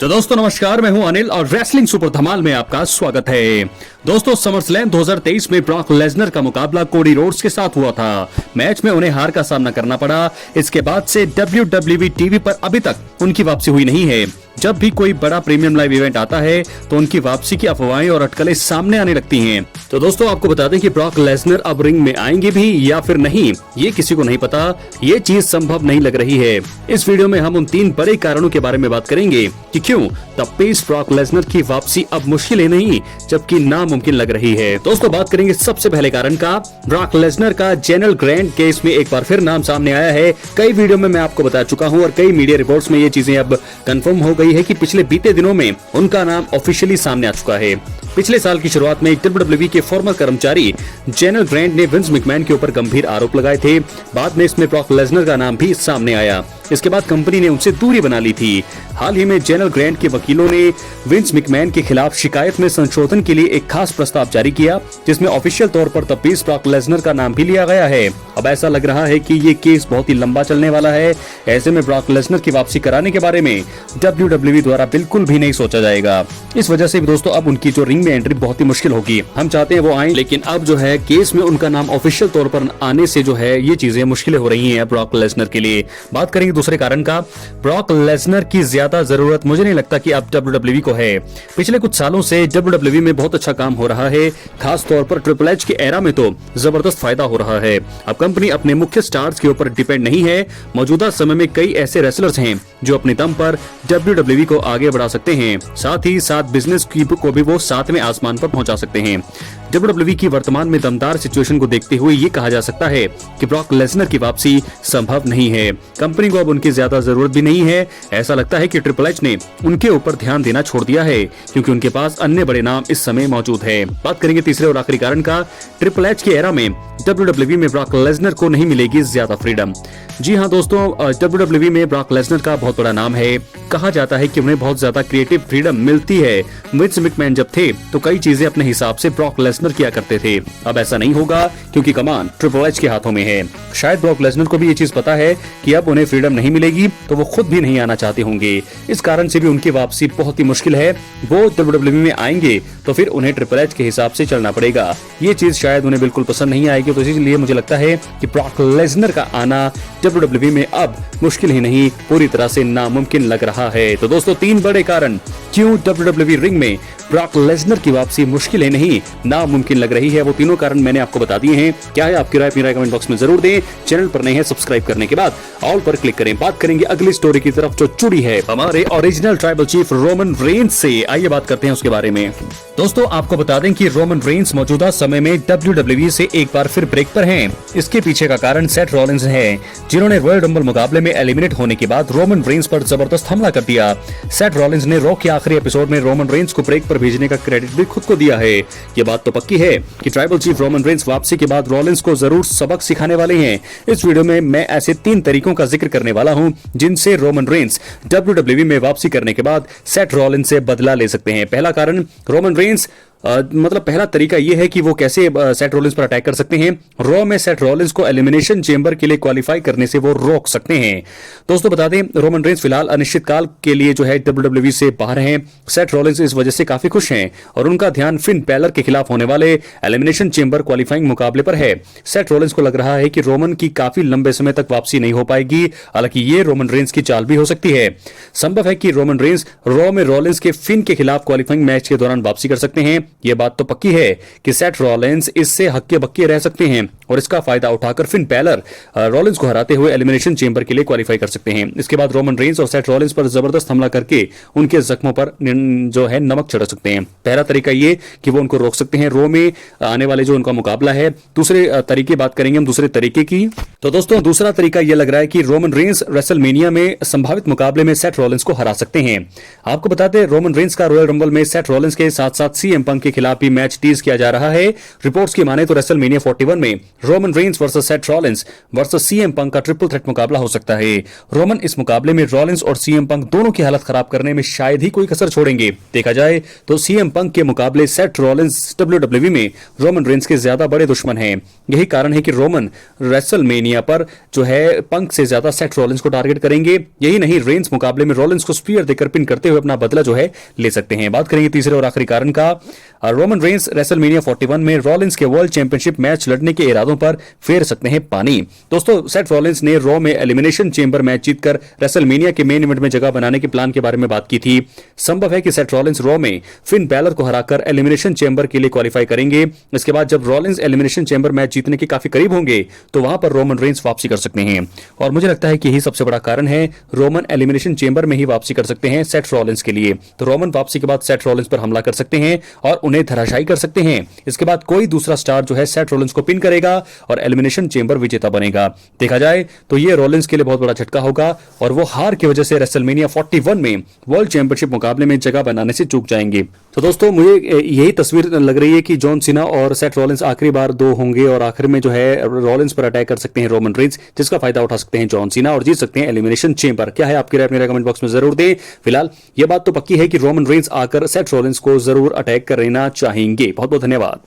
तो दोस्तों नमस्कार, मैं हूं अनिल और रेसलिंग सुपर धमाल में आपका स्वागत है। दोस्तों समरस्लैम 2023 में ब्रॉक लेसनर का मुकाबला कोडी रोड्स के साथ हुआ था। मैच में उन्हें हार का सामना करना पड़ा। इसके बाद से WWE टीवी पर अभी तक उनकी वापसी हुई नहीं है। जब भी कोई बड़ा प्रीमियम लाइव इवेंट आता है तो उनकी वापसी की अफवाहें और अटकलें सामने आने लगती हैं। तो दोस्तों आपको बता दें कि ब्रॉक लेसनर अब रिंग में आएंगे भी या फिर नहीं, ये किसी को नहीं पता। ये चीज संभव नहीं लग रही है। इस वीडियो में हम उन 3 बड़े कारणों के बारे में बात करेंगे कि क्यों द पेस ब्रॉक लेसनर की वापसी अब मुश्किल है नहीं जबकि नामुमकिन लग रही है। दोस्तों बात करेंगे सबसे पहले कारण का। ब्रॉक लेसनर का जेनरल ग्रैंड केस में एक बार फिर नाम सामने आया है। कई वीडियो में मैं आपको बता चुका हूँ और कई मीडिया रिपोर्ट्स में ये चीजें अब कंफर्म हो गई है कि पिछले बीते दिनों में उनका नाम ऑफिशियली सामने आ चुका है। पिछले साल की शुरुआत में WWE के फॉर्मर कर्मचारी जेनरल ग्रैंड ने विंस मैकमैन के ऊपर गंभीर आरोप लगाए थे। बाद में इसमें ब्रॉक लेसनर का नाम भी सामने आया। इसके बाद कंपनी ने उनसे दूरी बना ली थी। हाल ही में जेनरल ग्रैंड के वकीलों ने विंस मैकमैन के खिलाफ शिकायत में संशोधन के लिए एक खास प्रस्ताव जारी किया, जिसमें ऑफिशियल तौर पर द पेस ब्रॉक लेसनर का नाम भी लिया गया है। अब ऐसा लग रहा है कि ये केस बहुत ही लंबा चलने वाला है। ऐसे में ब्रॉक लेसनर की वापसी कराने के बारे में WWE द्वारा बिल्कुल भी नहीं सोचा जाएगा। इस वजह से दोस्तों अब उनकी जो रिंग में एंट्री बहुत ही मुश्किल होगी। हम चाहते हैं वो आए, लेकिन अब जो है केस में उनका नाम ऑफिशियल तौर पर आने से जो है ये चीजें मुश्किल हो रही हैं ब्रॉक लेसनर के लिए। बात करेंगे दूसरे कारण का। ब्रॉक लेसनर की ज्यादा जरूरत मुझे नहीं लगता कि अब WWE को है। पिछले कुछ सालों से WWE में बहुत अच्छा काम हो रहा है। खास तौर पर ट्रिपल एच के एरा में तो जबरदस्त फायदा हो रहा है। अब कंपनी अपने मुख्य स्टार्स के ऊपर डिपेंड नहीं है। मौजूदा समय में कई ऐसे रेसलर्स हैं जो अपने दम पर WWE को आगे बढ़ा सकते हैं। साथ ही साथ बिजनेस को भी वो 7वें आसमान पर पहुंचा सकते हैं। WWE की वर्तमान में दमदार सिचुएशन को देखते हुए ये कहा जा सकता है कि ब्रॉक लेसनर की वापसी संभव नहीं है। कंपनी को अब उनकी ज्यादा जरूरत भी नहीं है। ऐसा लगता है कि ट्रिपल एच ने उनके ऊपर ध्यान देना छोड़ दिया है, क्योंकि उनके पास अन्य बड़े नाम इस समय मौजूद है। बात करेंगे तीसरे और आखिरी कारण का। ट्रिपल एच के एरा में WWE में ब्रॉक लेसनर को नहीं मिलेगी ज्यादा फ्रीडम। जी हाँ दोस्तों, WWE में ब्रॉक लेसनर का बहुत बड़ा नाम है। कहा जाता है कि उन्हें बहुत ज्यादा क्रिएटिव फ्रीडम मिलती है। विंस मैकमैन जब थे तो कई चीजें अपने हिसाब से ब्रॉक लेसनर किया करते थे। अब ऐसा नहीं होगा, क्योंकि कमान ट्रिपल एच के हाथों में है। शायद ब्रॉक लेसनर को भी ये चीज पता है कि अब उन्हें फ्रीडम नहीं मिलेगी, तो वो खुद भी नहीं आना चाहते होंगे। इस कारण से भी उनकी वापसी बहुत ही मुश्किल है। वो WWE में आएंगे तो फिर उन्हें ट्रिपल एच के हिसाब से चलना पड़ेगा। ये चीज शायद उन्हें बिल्कुल पसंद नहीं आएगी। तो इसलिए मुझे लगता है कि ब्रॉक लेसनर का आना WWE में अब मुश्किल ही नहीं, पूरी तरह से नामुमकिन लग रहा है। तो दोस्तों 3 बड़े कारण क्यों WWE रिंग में ब्रॉक लेसनर की वापसी मुश्किल है नहीं नामुमकिन लग रही है, वो तीनों कारण मैंने आपको बता दिए हैं। क्या है आपकी राय? अपनी राय कमेंट बॉक्स में जरूर दें। चैनल पर नए हैं सब्सक्राइब करने के बाद ऑल पर क्लिक करें। बात करेंगे अगली स्टोरी की तरफ जो जुड़ी है हमारे original tribal chief Roman Reigns से। आइए बात करते हैं उसके बारे में। दोस्तों आपको बता दें कि रोमन रेंस मौजूदा समय में WWE से एक बार फिर ब्रेक पर हैं। इसके पीछे का कारण सेथ रॉलिंस है, जिन्होंने रॉयल रंबल मुकाबले में एलिमिनेट होने के बाद रोमन रेंस पर जबरदस्त हमला कर दिया। सेथ रॉलिंस ने रॉ के आखिरी एपिसोड में रोमन रेंस को ब्रेक पर भेजने का क्रेडिट भी खुद को दिया है। ये बात तो पक्की है कि ट्राइबल चीफ रोमन रेंस वापसी के बाद रॉलिंस को जरूर सबक सिखाने वाले हैं। इस वीडियो में मैं ऐसे 3 तरीकों का जिक्र करने वाला हूं जिनसे रोमन रेंस WWE में वापसी करने के बाद सेथ रॉलिंस से बदला ले सकते हैं। पहला कारण, रोमन रेंस पहला तरीका यह है कि वो कैसे सेथ रॉलिंस पर अटैक कर सकते हैं। रॉ में सेथ रॉलिंस को एलिमिनेशन चेंबर के लिए क्वालिफाई करने से वो रोक सकते हैं। दोस्तों बता दें रोमन रेंस फिलहाल अनिश्चित काल के लिए जो है WWE से बाहर हैं। सेथ रॉलिंस इस वजह से काफी खुश हैं और उनका ध्यान फिन बैलर के खिलाफ होने वाले एलिमिनेशन चेंबर क्वालिफाइंग मुकाबले पर है। सेथ रॉलिंस को लग रहा है कि रोमन की काफी लंबे समय तक वापसी नहीं हो पाएगी। हालांकि ये रोमन रेंस की चाल भी हो सकती है। संभव है कि रोमन रेंस रॉ में रॉलिंस के फिन के खिलाफ क्वालिफाइंग मैच के दौरान वापसी कर सकते हैं। यह बात तो पक्की है कि सेथ रॉलिंस इससे हक्के बक्के रह सकते हैं और इसका फायदा उठाकर फिन बैलर रॉलिंस को हराते हुए एलिमिनेशन चेंबर के लिए क्वालिफाई कर सकते हैं। इसके बाद रोमन रेंस और सेथ रॉलिंस पर जबरदस्त हमला करके उनके जख्मों पर जो है नमक छिड़क सकते हैं। पहला तरीका ये कि वो उनको रोक सकते हैं रो में आने वाले जो उनका मुकाबला है। दूसरे तरीके बात करेंगे हम दूसरे तरीके की। तो दोस्तों दूसरा तरीका यह लग रहा है कि रोमन रेंस रेसलमेनिया में संभावित मुकाबले में सेथ रॉलिंस को हरा सकते हैं। आपको बताते हैं रोमन रेंस का रॉयल रंबल में सेथ रॉलिंस के साथ साथ CM पंक के खिलाफ भी मैच टीज किया जा रहा है। रिपोर्ट्स की माने तो रेसलमेनिया 41 में Roman Reigns versus Seth Rollins versus CM Punk का ट्रिपल थ्रेट मुकाबला हो सकता है। रोमन इस मुकाबले में रॉलिंस और सीएम पंक दोनों की हालत खराब करने में शायद ही कोई कसर छोड़ेंगे। देखा जाए तो सीएम पंक के मुकाबले सेथ रॉलिंस डब्ल्यूडब्ल्यूई में रोमन रेंस के ज्यादा बड़े दुश्मन हैं। यही कारण है कि रोमन रेसलमेनिया पर जो है पंक से ज्यादा सेथ रॉलिंस को टारगेट करेंगे। यही नहीं, रेंस मुकाबले में रॉलिंस को स्पीयर देकर पिन करते हुए अपना बदला जो है ले सकते हैं। बात करेंगे तीसरे और आखिरी कारण का। रोमन रेंस रेसलमेनिया 41 में रॉलिंस के वर्ल्ड चैंपियनशिप मैच लड़ने के इरादों पर फेर सकते हैं पानी। दोस्तों, सेथ रॉलिंस ने रॉ में एलिमिनेशन चेंबर मैच जीतकर रेसलमेनिया के मेन इवेंट में जगह बनाने के प्लान के बारे में बात की थी। संभव है कि सेथ रॉलिंस रॉ में फिन बैलर को हराकर एलिमिनेशन चेंबर के लिए क्वालिफाई करेंगे। इसके बाद जब रॉलिंस एलिमिनेशन चेंबर मैच जीतने के काफी करीब होंगे तो वहां पर रोमन रेंस वापसी कर सकते हैं। और मुझे लगता है कि यही सबसे बड़ा कारण है, रोमन एलिमिनेशन चेंबर में ही वापसी कर सकते हैं सेथ रॉलिंस के लिए। तो रोमन वापसी के बाद सेथ रॉलिंस पर हमला कर सकते हैं और उन्हें धराशायी कर सकते हैं। इसके बाद कोई दूसरा स्टार जो है सेथ रॉलिंस को पिन करेगा और एलिमिनेशन चेंबर विजेता बनेगा। देखा जाए तो ये रॉलिंस के लिए बहुत बड़ा झटका होगा और वो हार की वजह से रेसलमेनिया 41 में वर्ल्ड चैंपियनशिप मुकाबले में जगह बनाने से चूक जाएंगे। तो दोस्तों, मुझे यही तस्वीर लग रही है कि जॉन सीना और सेथ रॉलिंस आखिरी बार दो होंगे और आखिर में जो है रॉलिंस पर अटैक कर सकते हैं रोमन रेंस, जिसका फायदा उठा सकते हैं जॉन सीना और जीत सकते हैं एलिमिनेशन चेंबर। क्या है आपकी राय? मेरे कमेंट बॉक्स में जरूर दें। फिलहाल ये बात तो पक्की है कि रोमन रेंस आकर सेथ रॉलिंस को जरूर अटैक करना चाहेंगे। बहुत बहुत धन्यवाद।